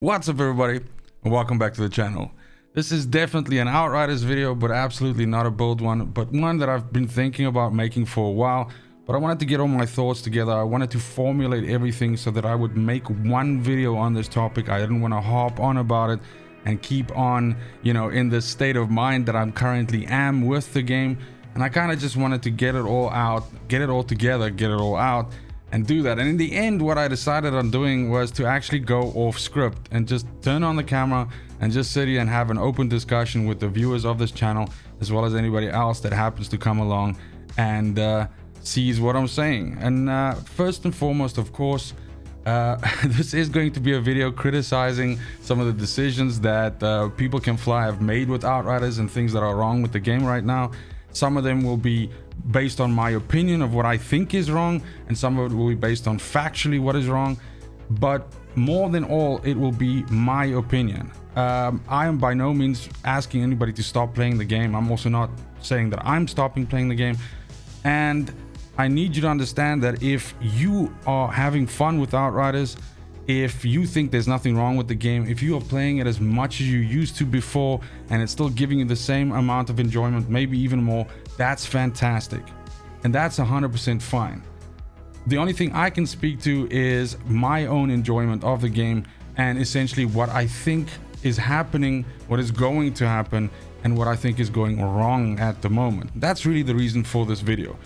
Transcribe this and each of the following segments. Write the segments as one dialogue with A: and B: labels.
A: What's up everybody, and welcome back to the channel. This is definitely an Outriders video, but absolutely not a build one, but one that I've been thinking about making for a while. But I wanted to get all my thoughts together. I wanted to formulate everything so that I would make one video on this topic. I didn't want to harp on about it and keep on, in the state of mind that I'm currently am with the game. And I kind of just wanted to get it all out, get it all together, get it all out, and do that. And in the end, what I decided on doing was to actually go off script and just turn on the camera and just sit here and have an open discussion with the viewers of this channel, as well as anybody else that happens to come along and sees what I'm saying. And first and foremost, of course, this is going to be a video criticizing some of the decisions that People Can Fly have made with Outriders and things that are wrong with the game right now. Some of them will be based on my opinion of what I think is wrong, and some of it will be based on factually what is wrong. But more than all, it will be my opinion. I am by no means asking anybody to stop playing the game. I'm also not saying that I'm stopping playing the game. And I need you to understand that if you are having fun with Outriders, if you think there's nothing wrong with the game, if you are playing it as much as you used to before and it's still giving you the same amount of enjoyment, maybe even more, that's fantastic. And that's 100% fine. The only thing I can speak to is my own enjoyment of the game and essentially what I think is happening, what is going to happen, and what I think is going wrong at the moment. That's really the reason for this video.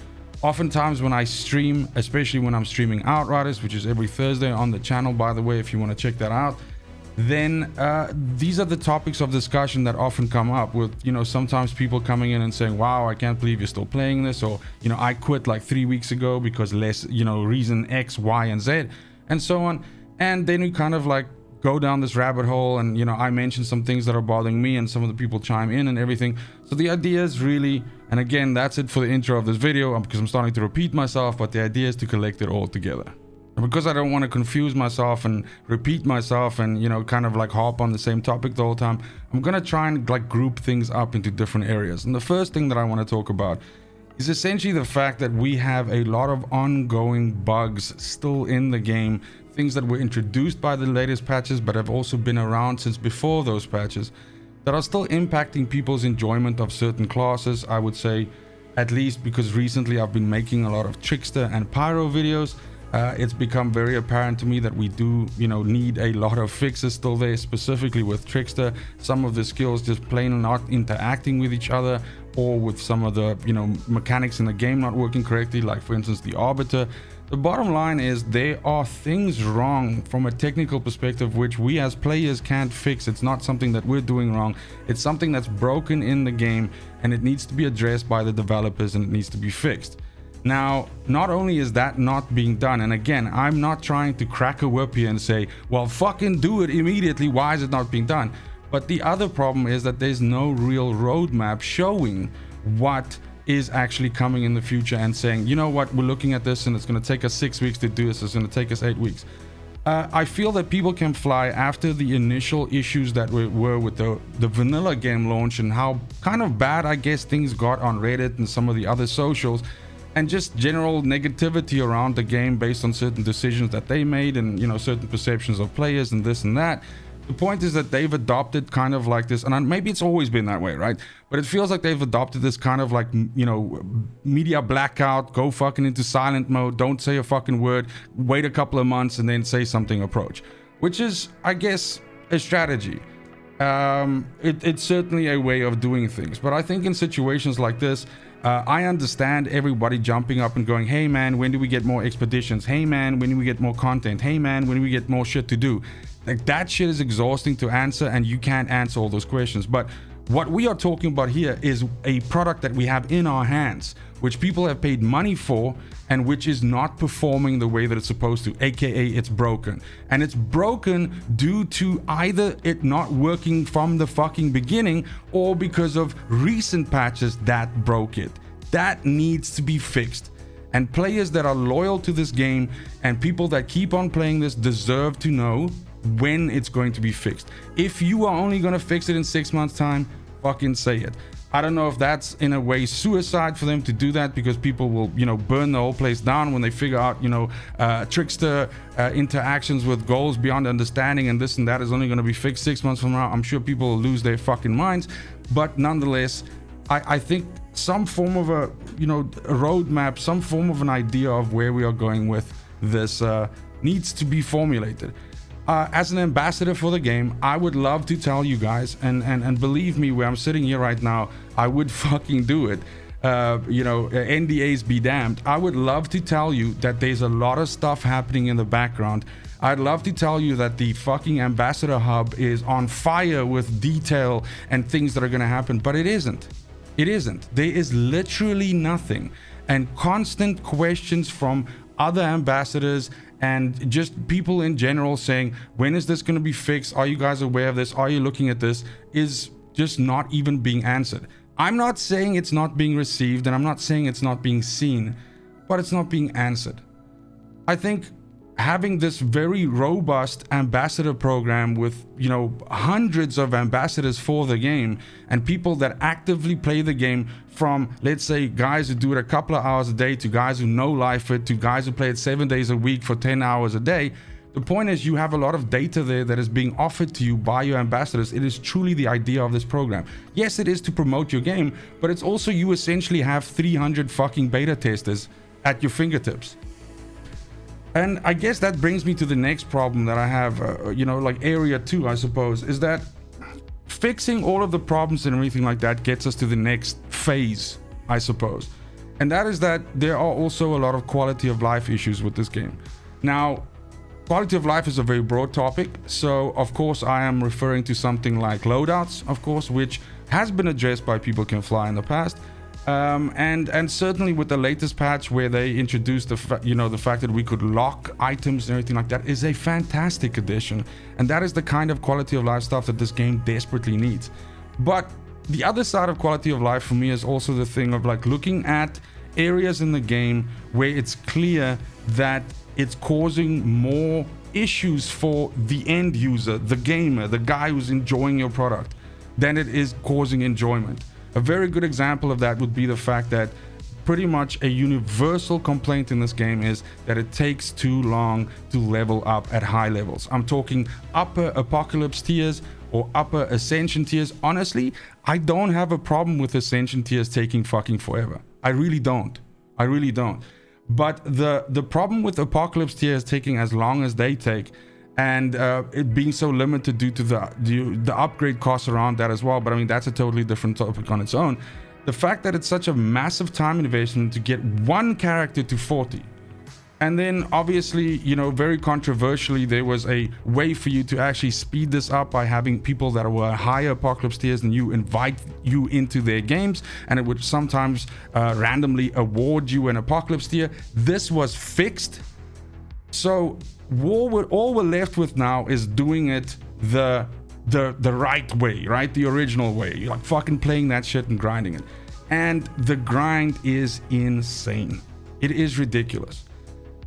A: Oftentimes when I stream, especially when I'm streaming Outriders, which is every Thursday on the channel, by the way, if you want to check that out, then these are the topics of discussion that often come up with, sometimes people coming in and saying, wow, I can't believe you're still playing this, or, I quit like 3 weeks ago because reason X, Y, and Z, and so on. And then we kind of like go down this rabbit hole, and I mention some things that are bothering me, and some of the people chime in and everything. So the idea is really, and again, that's it for the intro of this video, because I'm starting to repeat myself, but the idea is to collect it all together. And because I don't want to confuse myself and repeat myself and kind of like harp on the same topic the whole time, I'm gonna try and like group things up into different areas. And the first thing that I want to talk about is essentially the fact that we have a lot of ongoing bugs still in the game, things that were introduced by the latest patches but have also been around since before those patches, that are still impacting people's enjoyment of certain classes. I would say, at least because recently I've been making a lot of trickster and pyro videos, it's become very apparent to me that we do need a lot of fixes still there, specifically with trickster. Some of the skills just plain not interacting with each other, or with some of the mechanics in the game not working correctly, like for instance the arbiter. The bottom line is there are things wrong from a technical perspective which we as players can't fix. It's not something that we're doing wrong, it's something that's broken in the game, and it needs to be addressed by the developers, and it needs to be fixed. Now, not only is that not being done, and again, I'm not trying to crack a whip here and say, well, fucking do it immediately, why is it not being done? But the other problem is that there's no real roadmap showing what is actually coming in the future and saying, you know what, we're looking at this and it's going to take us 6 weeks to do this, it's going to take us 8 weeks. I feel that People Can Fly, after the initial issues that were with the vanilla game launch and how kind of bad I guess things got on Reddit and some of the other socials, and just general negativity around the game based on certain decisions that they made and certain perceptions of players and this and that. The point is that they've adopted kind of like this, and maybe it's always been that way, right? But it feels like they've adopted this kind of like, media blackout, go fucking into silent mode, don't say a fucking word, wait a couple of months and then say something approach, which is, I guess, a strategy. It's certainly a way of doing things, but I think in situations like this, I understand everybody jumping up and going, hey man, when do we get more expeditions? Hey man, when do we get more content? Hey man, when do we get more shit to do? Like, that shit is exhausting to answer, and you can't answer all those questions. But what we are talking about here is a product that we have in our hands, which people have paid money for, and which is not performing the way that it's supposed to, aka it's broken. And it's broken due to either it not working from the fucking beginning, or because of recent patches that broke it. That needs to be fixed. And players that are loyal to this game and people that keep on playing this deserve to know when it's going to be fixed. If you are only going to fix it in 6 months time, fucking say it. I don't know if that's in a way suicide for them to do that, because people will, you know, burn the whole place down when they figure out, you know, trickster interactions with goals beyond understanding and this and that is only going to be fixed 6 months from now. I'm sure people will lose their fucking minds, but nonetheless, I think some form of a, you know, a roadmap, some form of an idea of where we are going with this needs to be formulated. As an ambassador for the game, I would love to tell you guys, and believe me, where I'm sitting here right now, I would fucking do it. You know, NDAs be damned. I would love to tell you that there's a lot of stuff happening in the background. I'd love to tell you that the fucking ambassador hub is on fire with detail and things that are going to happen, but it isn't. It isn't. There is literally nothing, and constant questions from other ambassadors and just people in general saying, when is this going to be fixed? Are you guys aware of this? Are you looking at this? Is just not even being answered. I'm not saying it's not being received, and I'm not saying it's not being seen, but it's not being answered. I think having this very robust ambassador program with, you know, hundreds of ambassadors for the game and people that actively play the game, from, let's say, guys who do it a couple of hours a day to guys who know life it to guys who play it 7 days a week for 10 hours a day. The point is, you have a lot of data there that is being offered to you by your ambassadors. It is truly the idea of this program. Yes, it is to promote your game, but it's also, you essentially have 300 fucking beta testers at your fingertips. And I guess that brings me to the next problem that I have, you know, like area 2, I suppose, is that fixing all of the problems and everything like that gets us to the next phase, I suppose. And that is that there are also a lot of quality of life issues with this game. Now, quality of life is a very broad topic. So, of course, I am referring to something like loadouts, of course, which has been addressed by People Can Fly in the past. And certainly with the latest patch where they introduced the fact that we could lock items and everything like that is a fantastic addition, and that is the kind of quality of life stuff that this game desperately needs. But the other side of quality of life for me is also the thing of like looking at areas in the game where it's clear that it's causing more issues for the end user, the gamer, the guy who's enjoying your product, than it is causing enjoyment. A very good example of that would be the fact that pretty much a universal complaint in this game is that it takes too long to level up at high levels. I'm talking upper apocalypse tiers or upper ascension tiers. Honestly, I don't have a problem with ascension tiers taking fucking forever. I really don't. I really don't. But the problem with apocalypse tiers taking as long as they take, and it being so limited due to the upgrade costs around that as well, but I mean that's a totally different topic on its own. The fact that it's such a massive time investment to get one character to 40, and then obviously, you know, very controversially, there was a way for you to actually speed this up by having people that were higher apocalypse tiers than you invite you into their games, and it would sometimes randomly award you an apocalypse tier. This was fixed, so all we're left with now is doing it the right way, right? The original way. You're like fucking playing that shit and grinding it. And the grind is insane. It is ridiculous.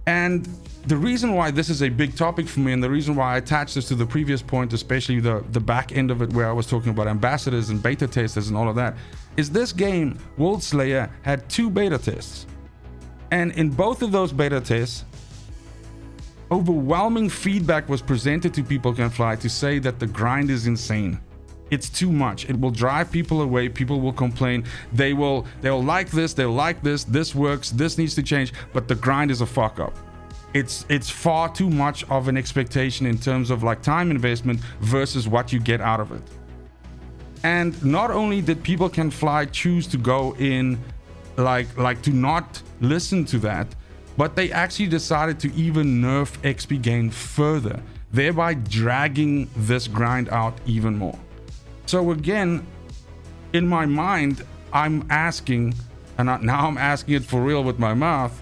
A: And the reason why this is a big topic for me, and the reason why I attached this to the previous point, especially the back end of it where I was talking about ambassadors and beta testers and all of that, is this game, Worldslayer, had 2 beta tests. And in both of those beta tests, overwhelming feedback was presented to People Can Fly to say that the grind is insane. It's too much. It will drive people away. People will complain. They'll like this. They'll like this. This works. This needs to change. But the grind is a fuck up. It's far too much of an expectation in terms of like time investment versus what you get out of it. And not only did People Can Fly choose to go in like to not listen to that, but they actually decided to even nerf XP gain further, thereby dragging this grind out even more. So again, in my mind, I'm asking, and now I'm asking it for real with my mouth,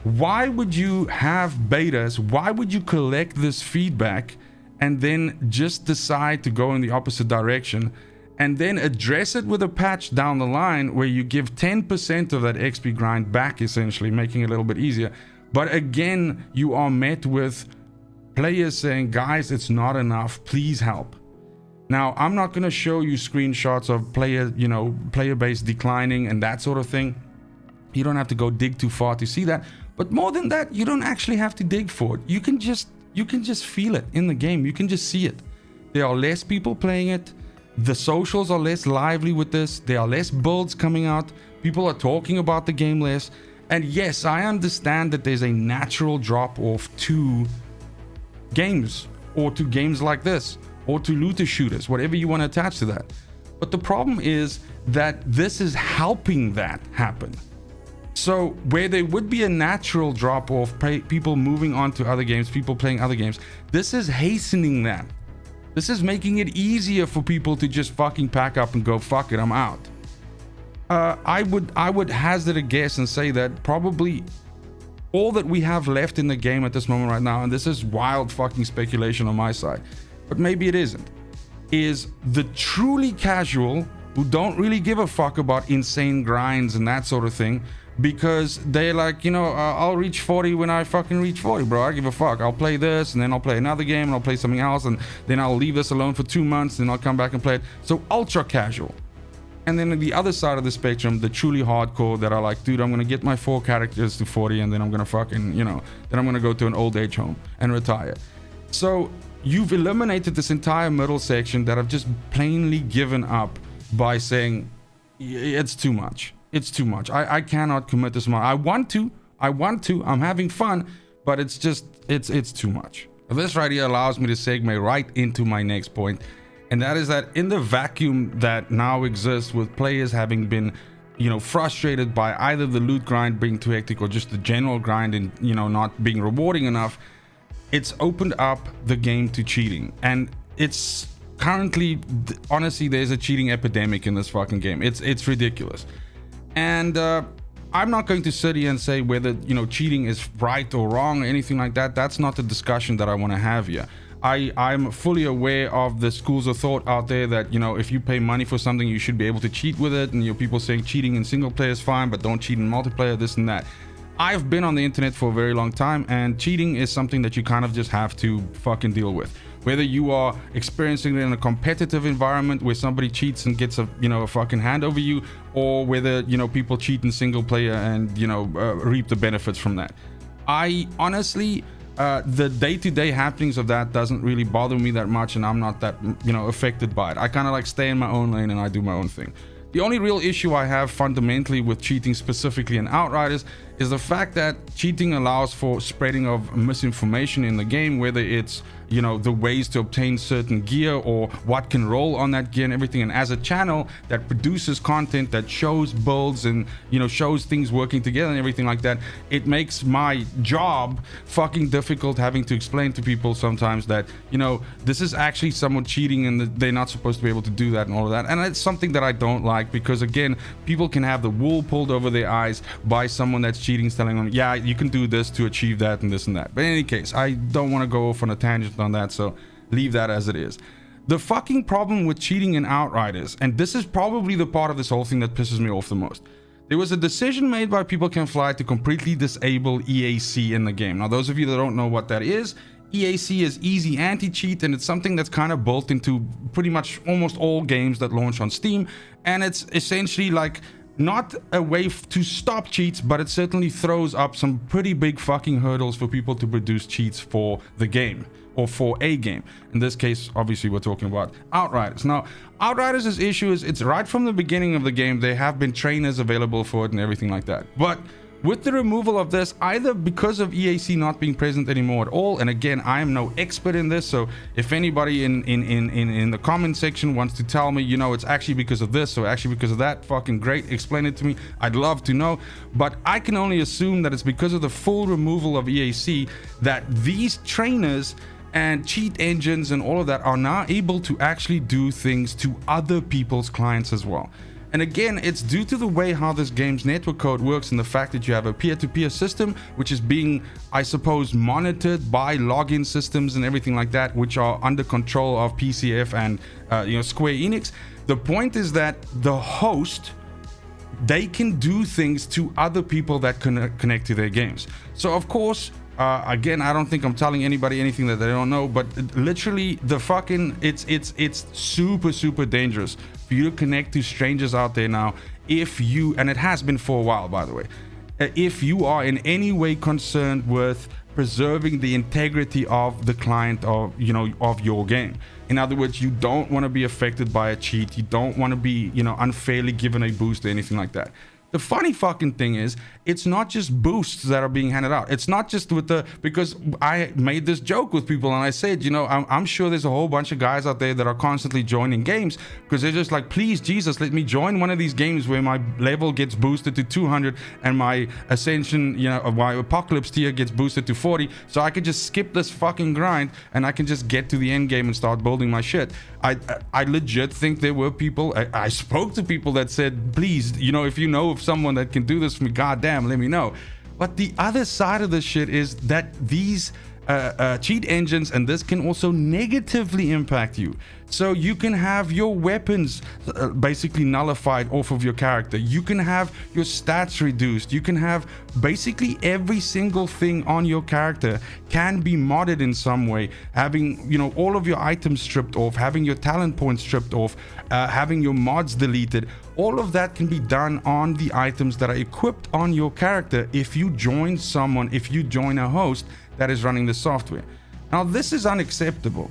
A: why would you have betas? Why would you collect this feedback and then just decide to go in the opposite direction and then address it with a patch down the line where you give 10% of that XP grind back, essentially making it a little bit easier? But again, you are met with players saying, guys, it's not enough, please help. Now, I'm not going to show you screenshots of player base declining and that sort of thing. You don't have to go dig too far to see that. But more than that, you don't actually have to dig for it. You can just feel it in the game. You can just see it. There are less people playing it. The socials are less lively with this. There are less builds coming out. People are talking about the game less. And yes, I understand that there's a natural drop off to games, or to games like this, or to looter shooters, whatever you want to attach to that. But the problem is that this is helping that happen. So where there would be a natural drop off, people moving on to other games, people playing other games, this is hastening that. This is making it easier for people to just fucking pack up and go, fuck it, I'm out. I would hazard a guess and say that probably all that we have left in the game at this moment right now, and this is wild fucking speculation on my side, but maybe it isn't, is the truly casual who don't really give a fuck about insane grinds and that sort of thing, because they're like, I'll reach 40 when I fucking reach 40, bro. I give a fuck. I'll play this, and then I'll play another game, and I'll play something else, and then I'll leave this alone for 2 months, and I'll come back and play it. So ultra casual. And then on the other side of the spectrum, the truly hardcore that are like, dude, I'm gonna get my 4 characters to 40, and then I'm gonna fucking, then I'm gonna go to an old age home and retire. So you've eliminated this entire middle section that have just plainly given up by saying, it's too much. It's too much. I cannot commit this much. I want to, I'm having fun, but it's too much. This right here allows me to segue right into my next point. And that is that in the vacuum that now exists with players having been, frustrated by either the loot grind being too hectic or just the general grind and, not being rewarding enough, it's opened up the game to cheating. And it's currently, honestly, there's a cheating epidemic in this fucking game. It's ridiculous. And I'm not going to sit here and say whether, cheating is right or wrong or anything like that. That's not the discussion that I want to have here. I'm fully aware of the schools of thought out there that, if you pay money for something, you should be able to cheat with it. And, people saying cheating in single player is fine, but don't cheat in multiplayer, this and that. I've been on the internet for a very long time, and cheating is something that you kind of just have to fucking deal with. Whether you are experiencing it in a competitive environment where somebody cheats and gets a fucking hand over you, or whether, people cheat in single player and, reap the benefits from that. I honestly, the day-to-day happenings of that doesn't really bother me that much, and I'm not that, affected by it. I kind of like stay in my own lane and I do my own thing. The only real issue I have fundamentally with cheating, specifically in Outriders, is the fact that cheating allows for spreading of misinformation in the game, whether it's, the ways to obtain certain gear or what can roll on that gear and everything. And as a channel that produces content that shows builds and, shows things working together and everything like that, it makes my job fucking difficult having to explain to people sometimes that, this is actually someone cheating and they're not supposed to be able to do that and all of that. And it's something that I don't like, because again, people can have the wool pulled over their eyes by someone that's cheating, telling them, yeah, you can do this to achieve that and this and that. But in any case, I don't want to go off on a tangent on that, so leave that as it is. The fucking problem with cheating in Outriders, and this is probably the part of this whole thing that pisses me off the most, there was a decision made by People Can Fly to completely disable EAC in the game. Now, those of you that don't know what that is, EAC is easy anti-cheat, and it's something that's kind of built into pretty much almost all games that launch on Steam, and it's essentially like not a way to stop cheats, but it certainly throws up some pretty big fucking hurdles for people to produce cheats for the game, or for a game. In this case, obviously, we're talking about Outriders. Now, Outriders' issue is it's right from the beginning of the game, there have been trainers available for it and everything like that. But with the removal of this, either because of EAC not being present anymore at all, and again, I am no expert in this, so if anybody in the comment section wants to tell me, it's actually because of this, or actually because of that, fucking great, explain it to me. I'd love to know, but I can only assume that it's because of the full removal of EAC that these trainers and cheat engines and all of that are now able to actually do things to other people's clients as well. And again, it's due to the way how this game's network code works, and the fact that you have a peer-to-peer system, which is being, I suppose, monitored by login systems and everything like that, which are under control of PCF and Square Enix. The point is that the host, they can do things to other people that connect to their games. So of course, Again, I don't think I'm telling anybody anything that they don't know, but literally the fucking it's super dangerous for you to connect to strangers out there now. If you, and it has been for a while, by the way, if you are in any way concerned with preserving the integrity of the client of, you know, of your game. In other words, you don't want to be affected by a cheat. You don't want to be, you know, unfairly given a boost or anything like that. The funny fucking thing is, it's not just boosts that are being handed out. It's not just with the, because I made this joke with people and I said, you know, I'm sure there's a whole bunch of guys out there that are constantly joining games because they're just like, please, Jesus, let me join one of these games where my level gets boosted to 200 and my ascension, you know, my apocalypse tier gets boosted to 40. So I could just skip this fucking grind and I can just get to the end game and start building my shit. I legit think there were people, I spoke to people that said, please, you know, if you know of someone that can do this for me, goddamn, let me know. But the other side of this shit is that these cheat engines and this can also negatively impact you. So you can have your weapons basically nullified off of your character. You can have your stats reduced. You can have basically every single thing on your character can be modded in some way. Having, you know, all of your items stripped off, having your talent points stripped off, having your mods deleted. All of that can be done on the items that are equipped on your character if you join someone, if you join a host that is running the software. Now, this is unacceptable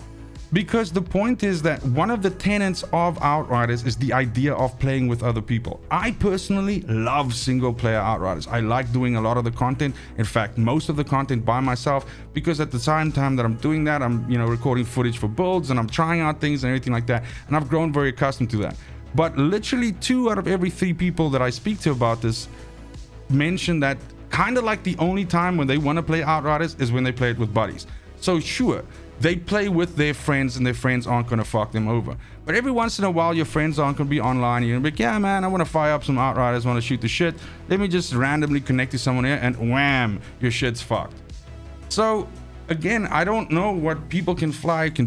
A: because the point is that one of the tenets of Outriders is the idea of playing with other people. I personally love single player Outriders. I like doing a lot of the content. In fact, most of the content by myself, because at the same time that I'm doing that, I'm, you know, recording footage for builds and I'm trying out things and everything like that. And I've grown very accustomed to that. But literally 2 out of every 3 people that I speak to about this mention that kind of like the only time when they want to play Outriders is when they play it with buddies. So sure, they play with their friends and their friends aren't going to fuck them over. But every once in a while, your friends aren't going to be online. You're going to be like, yeah, man, I want to fire up some Outriders, want to shoot the shit. Let me just randomly connect to someone here and wham, your shit's fucked. So again, I don't know what people can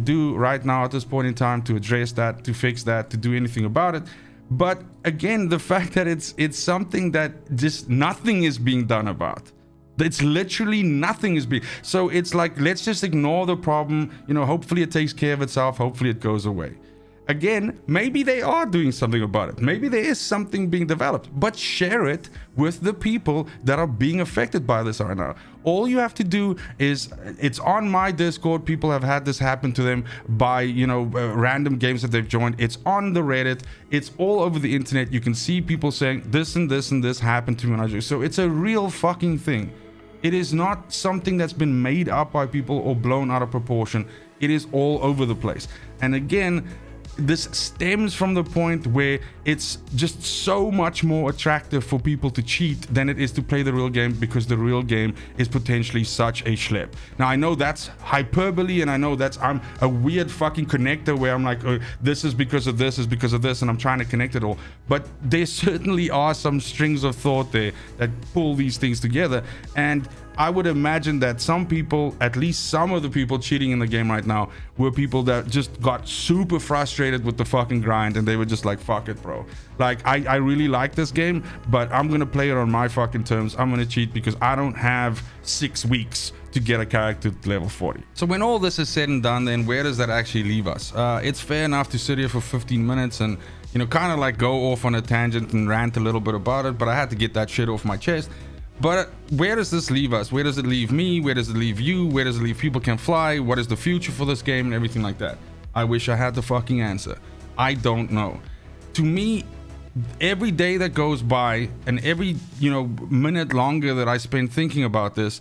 A: do right now at this point in time to address that, to fix that, to do anything about it. But again, the fact that it's something that just nothing is being done about. It's literally nothing is being. So it's like, let's just ignore the problem. You know, hopefully it takes care of itself. Hopefully it goes away. Again, maybe they are doing something about it. Maybe there is something being developed, but share it with the people that are being affected by this right now. All you have to do is, it's on my Discord. People have had this happen to them by, you know, random games that they've joined. It's on the Reddit. It's all over the internet. You can see people saying this and this and this happened to me when I joined. So it's a real fucking thing. It is not something that's been made up by people or blown out of proportion. It is all over the place. And again, this stems from the point where it's just so much more attractive for people to cheat than it is to play the real game, because the real game is potentially such a schlep. Now, I know that's hyperbole, and I know that's, I'm a weird fucking connector where I'm like, oh, this is because of this, is because of this, and I'm trying to connect it all. But there certainly are some strings of thought there that pull these things together. And I would imagine that some people, at least some of the people cheating in the game right now, were people that just got super frustrated with the fucking grind, and they were just like, fuck it, bro. Like, I really like this game, but I'm gonna play it on my fucking terms. I'm gonna cheat because I don't have 6 weeks to get a character to level 40. So when all this is said and done, then where does that actually leave us? It's fair enough to sit here for 15 minutes and, you know, kind of like go off on a tangent and rant a little bit about it, but I had to get that shit off my chest. But where does this leave us? Where does it leave me? Where does it leave you? Where does it leave People Can Fly? What is the future for this game and everything like that? I wish I had the fucking answer. I don't know. To me, every day that goes by and every, you know, minute longer that I spend thinking about this,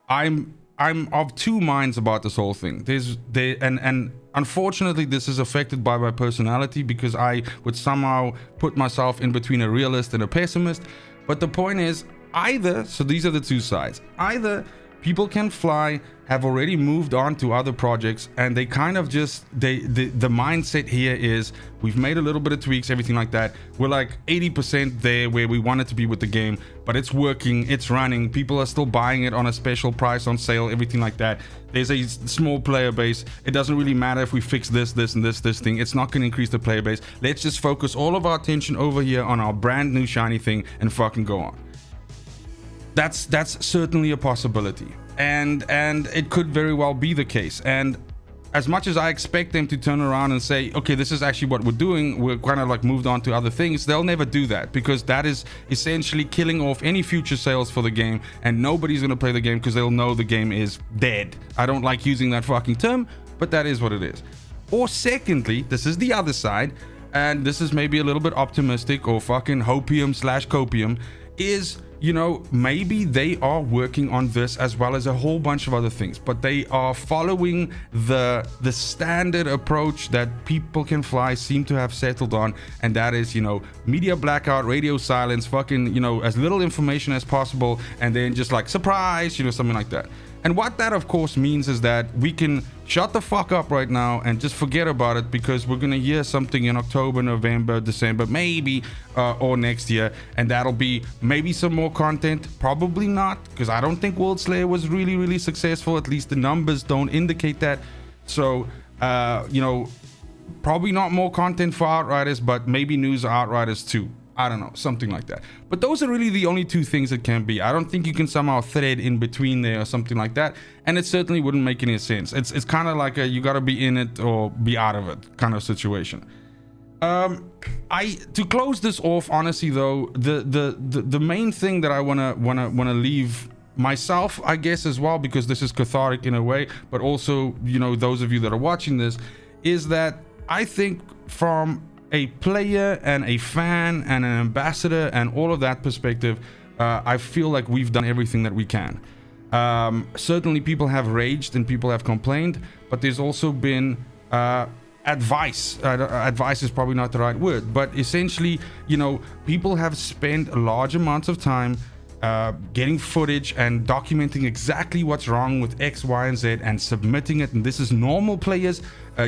A: I'm of 2 minds about this whole thing. And unfortunately, this is affected by my personality, because I would somehow put myself in between a realist and a pessimist. But the point is, either, so these are the 2 sides, either People Can Fly have already moved on to other projects, and they kind of just, the mindset here is, we've made a little bit of tweaks, everything like that. We're like 80% there where we want it to be with the game, but it's working, it's running, people are still buying it on a special price, on sale, everything like that. There's a small player base. It doesn't really matter if we fix this and this thing. It's not going to increase the player base. Let's just focus all of our attention over here on our brand new shiny thing and fucking go on. That's certainly a possibility. and it could very well be the case. And as much as I expect them to turn around and say, okay, this is actually what we're doing, we're kind of like moved on to other things, they'll never do that, because that is essentially killing off any future sales for the game, and nobody's going to play the game because they'll know the game is dead. I don't like using that fucking term, but that is what it is. Or secondly, this is the other side, and this is maybe a little bit optimistic or fucking hopium/copium, is, you know, maybe they are working on this as well as a whole bunch of other things, but they are following the standard approach that People Can Fly seem to have settled on, and that is, you know, media blackout, radio silence, fucking, you know, as little information as possible, and then just like surprise, you know, something like that. And what that of course means is that we can shut the fuck up right now and just forget about it, because we're gonna hear something in October, November, December, maybe, or next year, and that'll be maybe some more content. Probably not, because I don't think Worldslayer was really successful. At least the numbers don't indicate that. So, you know, probably not more content for Outriders, but maybe news of Outriders too. I don't know, something like that. But those are really the only two things it can be. I don't think you can somehow thread in between there or something like that, and it certainly wouldn't make any sense. It's kind of like a you gotta be in it or be out of it kind of situation. To close this off, honestly though, the main thing that I wanna leave myself, I guess, as well, because this is cathartic in a way, but also, you know, those of you that are watching this, is that I think from a player and a fan and an ambassador and all of that perspective, I feel like we've done everything that we can. Certainly people have raged and people have complained, but there's also been advice. Advice is probably not the right word, but essentially, you know, people have spent large amounts of time getting footage and documenting exactly what's wrong with X, Y, and Z and submitting it. And this is normal players,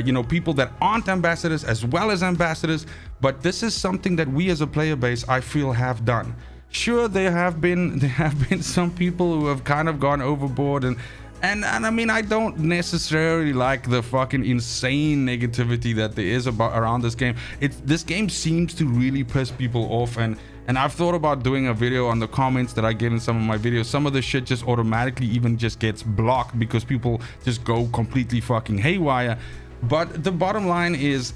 A: you know, people that aren't ambassadors as well as ambassadors. But this is something that we as a player base, I feel, have done. Sure, there have been some people who have kind of gone overboard, and I mean, I don't necessarily like the fucking insane negativity that there is around this game. This game seems to really piss people off, and I've thought about doing a video on the comments that I get in some of my videos. Some of the shit just automatically even just gets blocked because people just go completely fucking haywire. But the bottom line is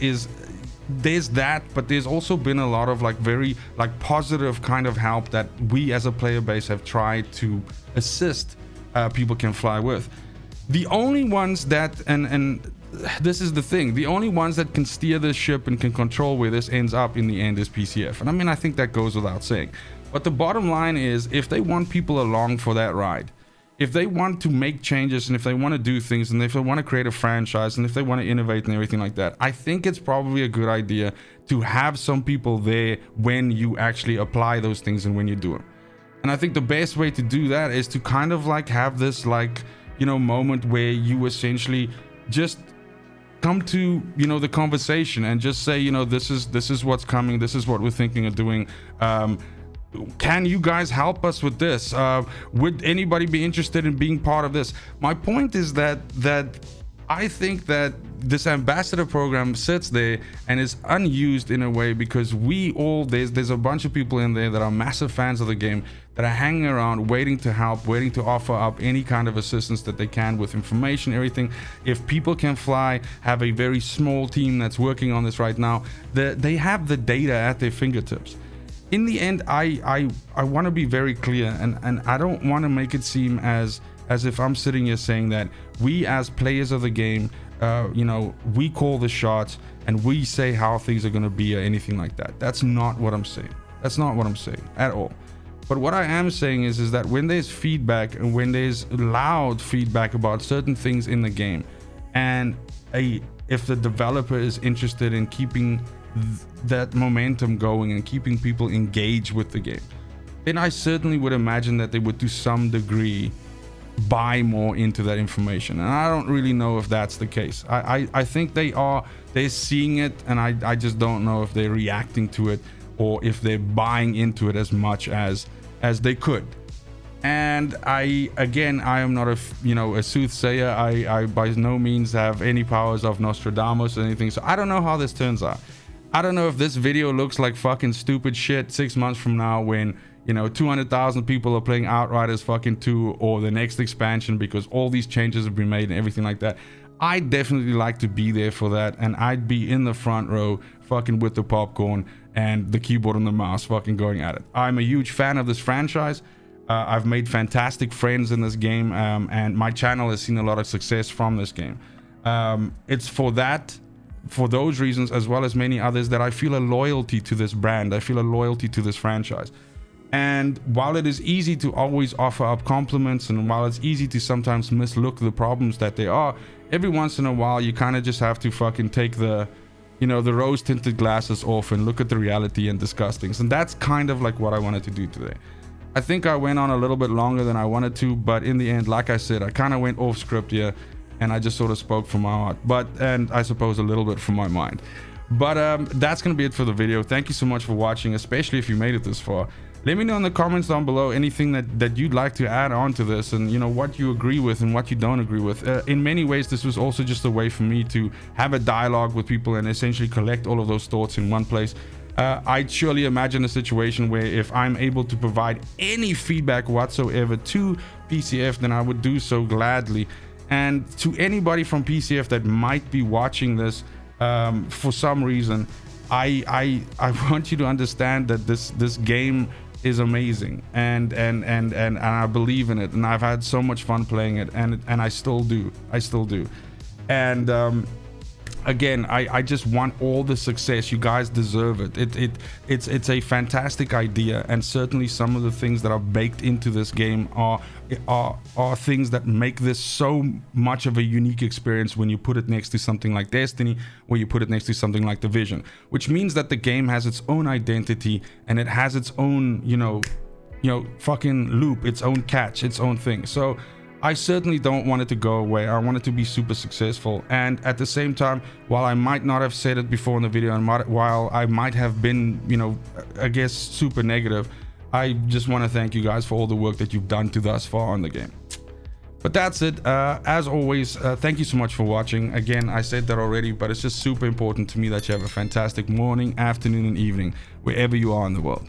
A: there's that, but there's also been a lot of like very like positive kind of help that we as a player base have tried to assist People Can Fly with. The only ones that, and this is the thing, the only ones that can steer this ship and can control where this ends up in the end is PCF. And I mean, I think that goes without saying. But the bottom line is, if they want people along for that ride, if they want to make changes, and if they want to do things, and if they want to create a franchise, and if they want to innovate and everything like that, I think it's probably a good idea to have some people there when you actually apply those things and when you do them. And I think the best way to do that is to kind of like have this, like, you know, moment where you essentially just come to, you know, the conversation and just say, you know, this is what's coming, this is what we're thinking of doing. Can you guys help us with this? Would anybody be interested in being part of this? My point is that I think that this ambassador program sits there and is unused in a way, because there's a bunch of people in there that are massive fans of the game that are hanging around waiting to help, waiting to offer up any kind of assistance that they can with information, everything. If People Can Fly have a very small team that's working on this right now, they have the data at their fingertips. In the end, I want to be very clear, and I don't want to make it seem as if I'm sitting here saying that we as players of the game, you know, we call the shots and we say how things are going to be or anything like that. That's not what I'm saying. That's not what I'm saying at all. But what I am saying is that when there's feedback and when there's loud feedback about certain things in the game, and if the developer is interested in keeping that momentum going and keeping people engaged with the game, then I certainly would imagine that they would to some degree buy more into that information. And I don't really know if that's the case. I think they're seeing it, and I just don't know if they're reacting to it or if they're buying into it as much as they could. And I am not a soothsayer. I by no means have any powers of Nostradamus or anything, so I don't know how this turns out. I don't know if this video looks like fucking stupid shit 6 months from now when, you know, 200,000 people are playing Outriders fucking 2 or the next expansion because all these changes have been made and everything like that. I definitely like to be there for that, and I'd be in the front row fucking with the popcorn and the keyboard and the mouse fucking going at it. I'm a huge fan of this franchise. I've made fantastic friends in this game, and my channel has seen a lot of success from this game. It's for those reasons, as well as many others, that I feel a loyalty to this brand. I feel a loyalty to this franchise. And while it is easy to always offer up compliments, and while it's easy to sometimes mislook the problems that there are, every once in a while you kind of just have to fucking take the, you know, the rose tinted glasses off and look at the reality and discuss things. And that's kind of like what I wanted to do today. I think I went on a little bit longer than I wanted to, but in the end, like I said, I kind of went off script here, and I just sort of spoke from my heart, and I suppose a little bit from my mind. But that's gonna be it for the video. Thank you so much for watching, especially if you made it this far. Let me know in the comments down below anything that you'd like to add on to this, and you know, what you agree with and what you don't agree with. In many ways, this was also just a way for me to have a dialogue with people and essentially collect all of those thoughts in one place. I'd surely imagine a situation where if I'm able to provide any feedback whatsoever to PCF, then I would do so gladly. And to anybody from PCF that might be watching this for some reason, I want you to understand that this game is amazing, and I believe in it, and I've had so much fun playing it, and I still do. And again, I just want all the success. You guys deserve it. It's a fantastic idea, and certainly some of the things that are baked into this game are things that make this so much of a unique experience when you put it next to something like Destiny, or you put it next to something like Division, which means that the game has its own identity, and it has its own, you know, fucking loop, its own catch, its own thing. So I certainly don't want it to go away. I want it to be super successful. And at the same time, while I might not have said it before in the video, and while I might have been, you know, I guess super negative, I just want to thank you guys for all the work that you've done to thus far on the game. But that's it. As always, thank you so much for watching. Again, I said that already, but it's just super important to me that you have a fantastic morning, afternoon, and evening, wherever you are in the world.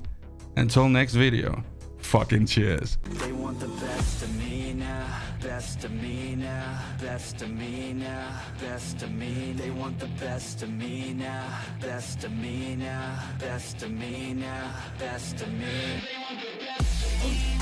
A: Until next video, fucking cheers.
B: They want the best of me now, best of me now, best of me now, best of me. They want the best of me now, best of me now, best of me now, best of me. They want the best of me.